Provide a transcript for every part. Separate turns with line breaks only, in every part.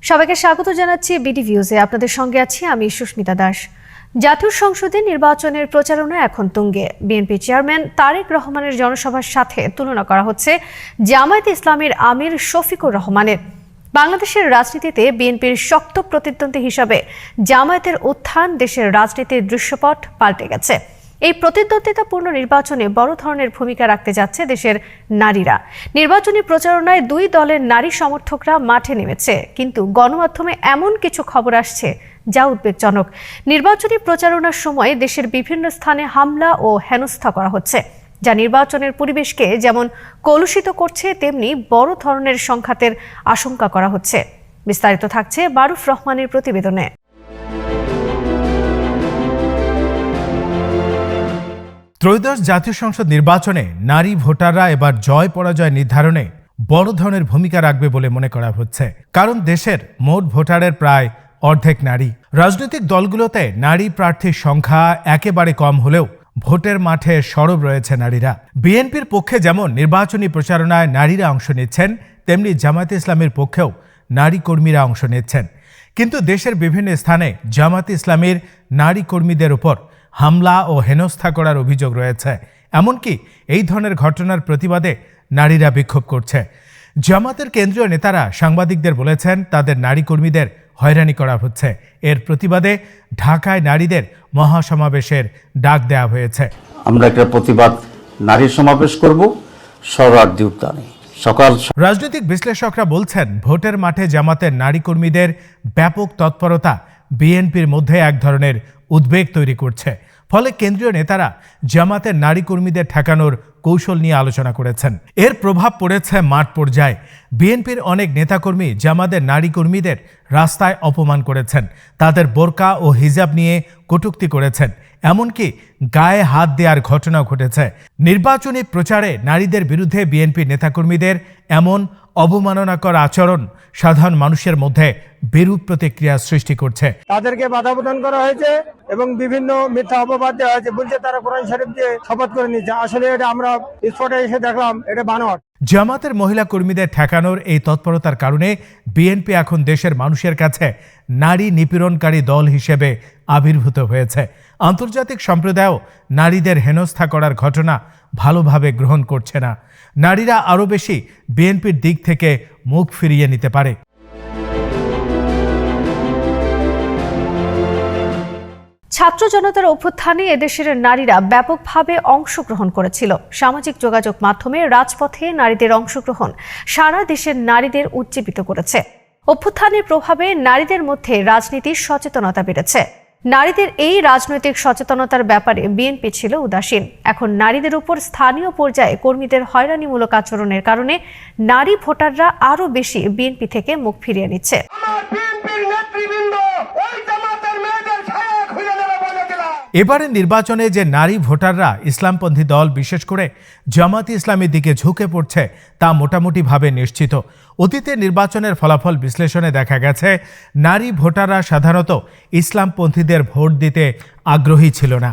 সবাইকে স্বাগত জানাচ্ছি বিডি ভিউজে। আপনাদের সঙ্গে আছি আমি সুস্মিতা দাস। জাতীয় সংসদে নির্বাচনের প্রচারণা এখন তুঙ্গে। বিএনপি চেয়ারম্যান তারেক রহমানের জনসভার সাথে তুলনা করা হচ্ছে জামায়াতে ইসলামীর আমির শফিকুর রহমানের। বাংলাদেশের রাজনীতিতে বিএনপির শক্ত প্রতিদ্বন্দ্বী হিসাবে জামায়াতের উত্থান দেশের রাজনীতির দৃশ্যপট পাল্টে গেছে। এই প্রতিদ্বন্দ্বিতাপূর্ণ নির্বাচনে বড় ধরনের ভূমিকা রাখতে যাচ্ছে দেশের নারীরা। নির্বাচনী প্রচারণায় দুই দলের নারী সমর্থকরা মাঠে নেমেছে, কিন্তু গণমাধ্যমে এমন কিছু খবর আসছে যা উদ্বেগজনক। নির্বাচনী প্রচারণার সময় দেশের বিভিন্ন স্থানে হামলা ও হেনস্থা করা হচ্ছে, যা নির্বাচনের পরিবেশকে যেমন কলুষিত করছে তেমনি বড় ধরনের সংঘাতের আশঙ্কা করা হচ্ছে। বিস্তারিত থাকছে মারুফ রহমানের প্রতিবেদনে।
ত্রয়োদশ জাতীয় সংসদ নির্বাচনে নারী ভোটাররা এবার জয় পরাজয় নির্ধারণে বড় ধরনের ভূমিকা রাখবে বলে মনে করা হচ্ছে, কারণ দেশের মোট ভোটারের প্রায় অর্ধেক নারী। রাজনৈতিক দলগুলোতে নারী প্রার্থীর সংখ্যা একেবারে কম হলেও ভোটের মাঠে সরব রয়েছে নারীরা। বিএনপির পক্ষে যেমন নির্বাচনী প্রচারণায় নারীরা অংশ নিচ্ছেন, তেমনি জামায়াতে ইসলামীর পক্ষেও নারী কর্মীরা অংশ নিচ্ছেন। কিন্তু দেশের বিভিন্ন স্থানে জামায়াতে ইসলামীর নারী কর্মীদের উপর হামলা ও হেনস্থা করার অভিযোগ রয়েছে। এমনকি এই ধরনের ঘটনার প্রতিবাদে নারীরা বিক্ষোভ করছে। জামাতের কেন্দ্রীয় নেতারা সাংবাদিকদের বলেছেন তাদের নারী কর্মীদের হয়রানি করা হচ্ছে। এর প্রতিবাদে ঢাকায় নারীদের মহাসমাবেশের ডাক দেওয়া হয়েছে।
আমরা একটা প্রতিবাদ নারী সমাবেশ করব সরার্দি উদ্যানে সকাল।
রাজনৈতিক বিশ্লেষকরা বলছেন ভোটের মাঠে জামাতের নারী কর্মীদের ব্যাপক তৎপরতা বিএনপির মধ্যে এক ধরনের উদ্বেগ তৈরি করছে। ফলে কেন্দ্রীয় নেতারা জামাতের নারী কর্মীদের ঠেকানোর কৌশল নিয়ে আলোচনা করেছেন। এর প্রভাব পড়েছে মাঠ পর্যায়ে। বিএনপির অনেক নেতাকর্মী জামাতের নারী কর্মীদের রাস্তায় অপমান করেছেন, তাদের বোরকা ও হিজাব নিয়ে কটূক্তি করেছেন, এমনকি গায়ে হাত দেওয়ার ঘটনাও ঘটেছে। নির্বাচনী প্রচারে নারীদের বিরুদ্ধে বিএনপির নেতাকর্মীদের এমন অবমাননাকর আচরণ সাধারণ মানুষের মধ্যে বিরূপ প্রতিক্রিয়া সৃষ্টি করছে।
তাদেরকে বাধা প্রদান করা হয়েছে এবং বিভিন্ন মিথ্যা অপবাদ দেওয়া হয়েছে, বলছে তারা কোরআন শরীফ দিয়ে শপথ করে নিচ্ছে। আসলে এটা আমরা স্পটে এসে দেখলাম এটা বানোয়াট।
জামাতের মহিলা কর্মীদের ঠেকানোর এই তৎপরতার কারণে বিএনপি এখন দেশের মানুষের কাছে নারী নিপীড়নকারী দল হিসেবে আবির্ভূত হয়েছে। আন্তর্জাতিক সম্প্রদায়ও নারীদের হেনস্থা করার ঘটনা ভালোভাবে গ্রহণ করছে না। নারীরা আরও বেশি বিএনপির দিক থেকে মুখ ফিরিয়ে নিতে পারে।
ছাত্র জনতার অভ্যুত্থানে এদেশের নারীরা ব্যাপকভাবে অংশগ্রহণ করেছিল। সামাজিক যোগাযোগ মাধ্যমে রাজপথে নারীদের অংশগ্রহণ সারা দেশের নারীদের উজ্জীবিত করেছে। অভ্যুত্থানের প্রভাবে নারীদের মধ্যে রাজনীতির সচেতনতা বেড়েছে। নারীদের এই রাজনৈতিক সচেতনতার ব্যাপারে বিএনপি ছিল উদাসীন। এখন নারীদের উপর স্থানীয় পর্যায়ে কর্মীদের হয়রানিমূলক আচরণের কারণে নারী ভোটাররা আরও বেশি বিএনপি থেকে মুখ ফিরিয়ে নিচ্ছে।
এবারের নির্বাচনে যে নারী ভোটাররা ইসলামপন্থী দল বিশেষ করে জামায়াতে ইসলামীর দিকে ঝুঁকে পড়ছে তা মোটামুটিভাবে নিশ্চিত। অতীতের নির্বাচনের ফলাফল বিশ্লেষণে দেখা গেছে নারী ভোটাররা সাধারণত ইসলামপন্থীদের ভোট দিতে আগ্রহী ছিল না।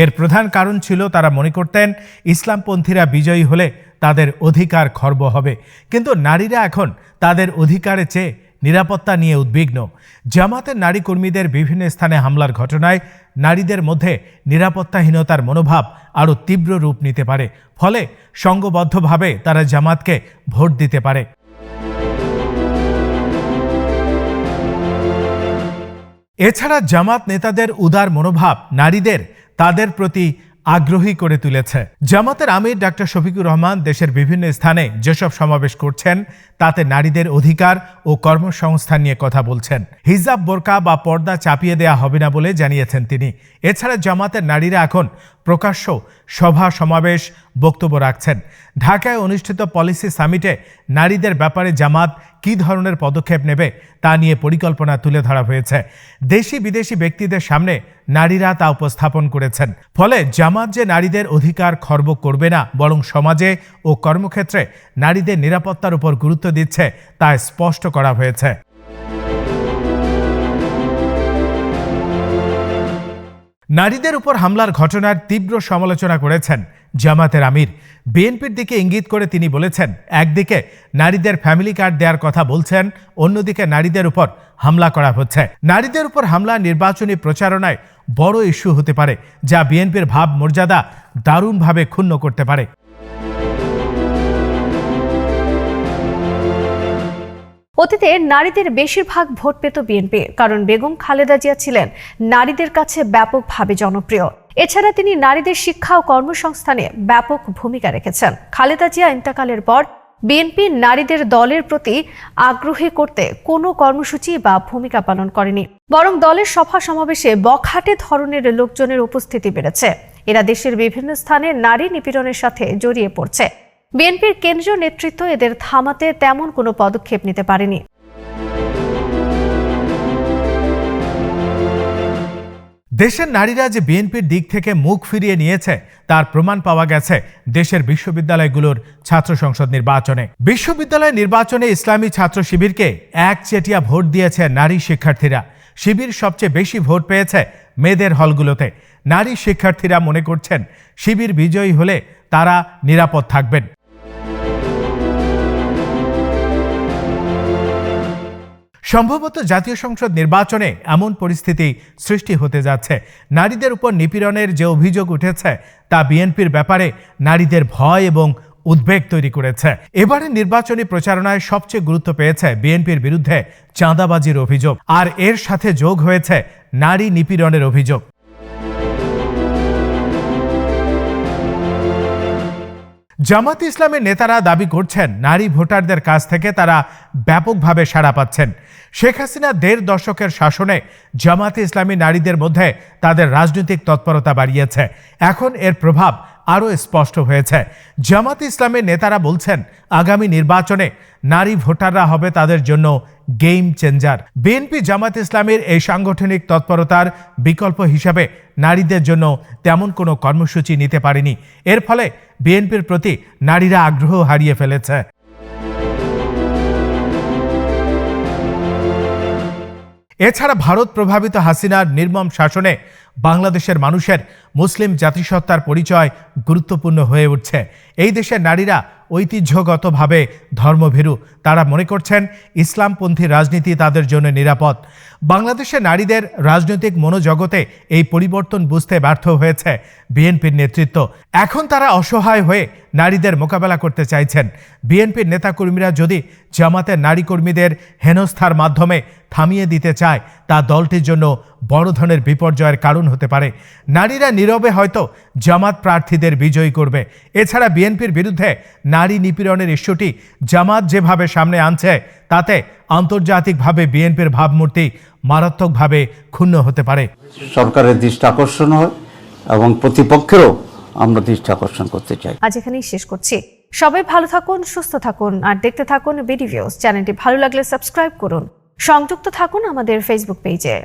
এর প্রধান কারণ ছিল তারা মনে করতেন ইসলামপন্থীরা বিজয়ী হলে তাদের অধিকার খর্ব হবে। কিন্তু নারীরা এখন তাদের অধিকারের চেয়ে নিরাপত্তা নিয়ে উদ্বিগ্ন। জামাতের নারী কর্মীদের বিভিন্ন স্থানে হামলার ঘটনায় নারীদের মধ্যে নিরাপত্তাহীনতার মনোভাব আরও তীব্র রূপ নিতে পারে। ফলে সংঘবদ্ধভাবে তারা জামাতকে ভোট দিতে পারে। এছাড়া জামাত নেতাদের উদার মনোভাব নারীদের তাদের প্রতি আগ্রহী করে তুলেছে। জামাতের আমির ডাক্তার শফিকুর রহমান দেশের বিভিন্ন স্থানে যেসব সমাবেশ করছেন তাতে নারীদের অধিকার ও কর্মসংস্থান নিয়ে কথা বলছেন। হিজাব, বোরকা বা পর্দা চাপিয়ে দেয়া হবে না বলে জানিয়েছেন তিনি। এছাড়া জামাতের নারীরা এখন প্রকাশ্য সভা সমাবেশ বক্তব্য রাখছেন। ঢাকায় অনুষ্ঠিত পলিসি সামিটে নারীদের ব্যাপারে জামাত কী ধরনের পদক্ষেপ নেবে তা নিয়ে পরিকল্পনা তুলে ধরা হয়েছে। দেশি বিদেশি ব্যক্তিদের সামনে নারীরা তা উপস্থাপন করেছেন। ফলে জামাত যে নারীদের অধিকার খর্ব করবে না, বরং সমাজে ও কর্মক্ষেত্রে নারীদের নিরাপত্তার উপর গুরুত্ব দিচ্ছে তা স্পষ্ট করা হয়েছে। নারীদের উপর হামলার ঘটনার তীব্র সমালোচনা করেছেন জামাতের আমির। বিএনপির দিকে ইঙ্গিত করে তিনি বলেছেন, একদিকে নারীদের ফ্যামিলি কার্ড দেওয়ার কথা বলছেন, অন্যদিকে নারীদের উপর হামলা করা হচ্ছে। নারীদের উপর হামলা নির্বাচনী প্রচারণায় বড় ইস্যু হতে পারে, যা বিএনপির ভাব মর্যাদা দারুণভাবে ক্ষুণ্ণ করতে পারে।
অতীতে নারীদের বেশিরভাগ ভোট পেত বিএনপি, কারণ বেগম খালেদা জিয়া ছিলেন নারীদের কাছে ব্যাপকভাবে জনপ্রিয়। এছাড়া তিনি নারীদের শিক্ষা ও কর্মসংস্থানে ব্যাপক ভূমিকা রেখেছেন। খালেদা জিয়া ইন্তেকালের পর বিএনপি নারীদের দলের প্রতি আগ্রহী করতে কোনো কর্মসূচি বা ভূমিকা পালন করেনি, বরং দলের সভা সমাবেশে বখাটে ধরনের লোকজনের উপস্থিতি বেড়েছে। এরা দেশের বিভিন্ন স্থানে নারী নিপীড়নের সাথে জড়িয়ে পড়ছে। বিএনপির কেন্দ্রীয় নেতৃত্ব এদের থামাতে তেমন কোনো পদক্ষেপ নিতে পারেনি।
দেশের নারীরা যে বিএনপির দিক থেকে মুখ ফিরিয়ে নিয়েছে তার প্রমাণ পাওয়া গেছে দেশের বিশ্ববিদ্যালয়গুলোর ছাত্র সংসদ নির্বাচনে। বিশ্ববিদ্যালয় নির্বাচনে ইসলামী ছাত্র শিবিরকে একচেটিয়া ভোট দিয়েছে নারী শিক্ষার্থীরা। শিবির সবচেয়ে বেশি ভোট পেয়েছে মেয়েদের হলগুলোতে। নারী শিক্ষার্থীরা মনে করছেন শিবির বিজয়ী হলে তারা নিরাপদ থাকবেন। সম্ভবত জাতীয় সংসদ নির্বাচনে এমন পরিস্থিতি সৃষ্টি হতে যাচ্ছে। নারীদের উপর নিপীড়নের যে অভিযোগ উঠেছে তা বিএনপির ব্যাপারে নারীদের ভয় এবং উদ্বেগ তৈরি করেছে। এবারে নির্বাচনী প্রচারণায় সবচেয়ে গুরুত্ব পেয়েছে বিএনপির বিরুদ্ধে চাঁদাবাজির অভিযোগ, আর এর সাথে যোগ হয়েছে নারী নিপীড়নের অভিযোগ। জামাত ইসলামের নেতারা দাবি করছেন নারী ভোটারদের কাছ থেকে তারা ব্যাপকভাবে সাড়া পাচ্ছেন। শেখ হাসিনা ১.৫ দশকের শাসনে জামাত ইসলামী নারীদের মধ্যে তাদের রাজনৈতিক তৎপরতা বাড়িয়েছে। এখন এর প্রভাব আরও স্পষ্ট হয়েছে। জামাত ইসলামের নেতারা বলছেন আগামী নির্বাচনে নারী ভোটাররা হবে তাদের জন্য গেম চেঞ্জার। বিএনপি জামাত ইসলামের এই সাংগঠনিক তৎপরতার বিকল্প হিসাবে নারীদের জন্য তেমন কোনো কর্মসূচি নিতে পারেনি। এর ফলে বিএনপির প্রতি নারীরা আগ্রহ হারিয়ে ফেলেছে। এছাড়া ভারত প্রভাবিত হাসিনার নির্মম শাসনে বাংলাদেশের মানুষের মুসলিম জাতিসত্তার পরিচয় গুরুত্বপূর্ণ হয়ে উঠছে। এই দেশের নারীরা ঐতিহ্যগতভাবে ধর্মভীরু। তারা মনে করছেন ইসলামপন্থী রাজনীতি তাদের জন্য নিরাপদ। বাংলাদেশের নারীদের রাজনৈতিক মনোজগতে এই পরিবর্তন বুঝতে ব্যর্থ হয়েছে বিএনপির নেতৃত্ব। এখন তারা অসহায় হয়ে নারীদের মোকাবেলা করতে চাইছেন। বিএনপির নেতাকর্মীরা যদি জামাতের নারী কর্মীদের হেনস্থার মাধ্যমে থামিয়ে দিতে চায় তা দলটির জন্য বড় ধরনের বিপর্যয়ের কারণ হতে পারে। নারীরা নীরবে হয়তো জামাত প্রার্থীদের বিজয়ী করবে। এছাড়া বিএনপির বিরুদ্ধে নারী নিপীড়নের ইস্যুটি জামাত যেভাবে সামনে আনছে তাতে আন্তর্জাতিকভাবে বিএনপির ভাবমূর্তি মারাত্মকভাবে ক্ষুণ্ণ হতে পারে।
সরকারের দৃষ্টি আকর্ষণ হয় এবং প্রতিপক্ষেরও আমরা দৃষ্টি আকর্ষণ করতে চাই।
আজ এখানেই শেষ করছি। সবাই ভালো থাকুন, সুস্থ থাকুন আর দেখতে থাকুন বিডি ভিউজ। চ্যানেলটি ভালো লাগলে সাবস্ক্রাইব করুন। সংযুক্ত থাকুন আমাদের ফেসবুক পেজে।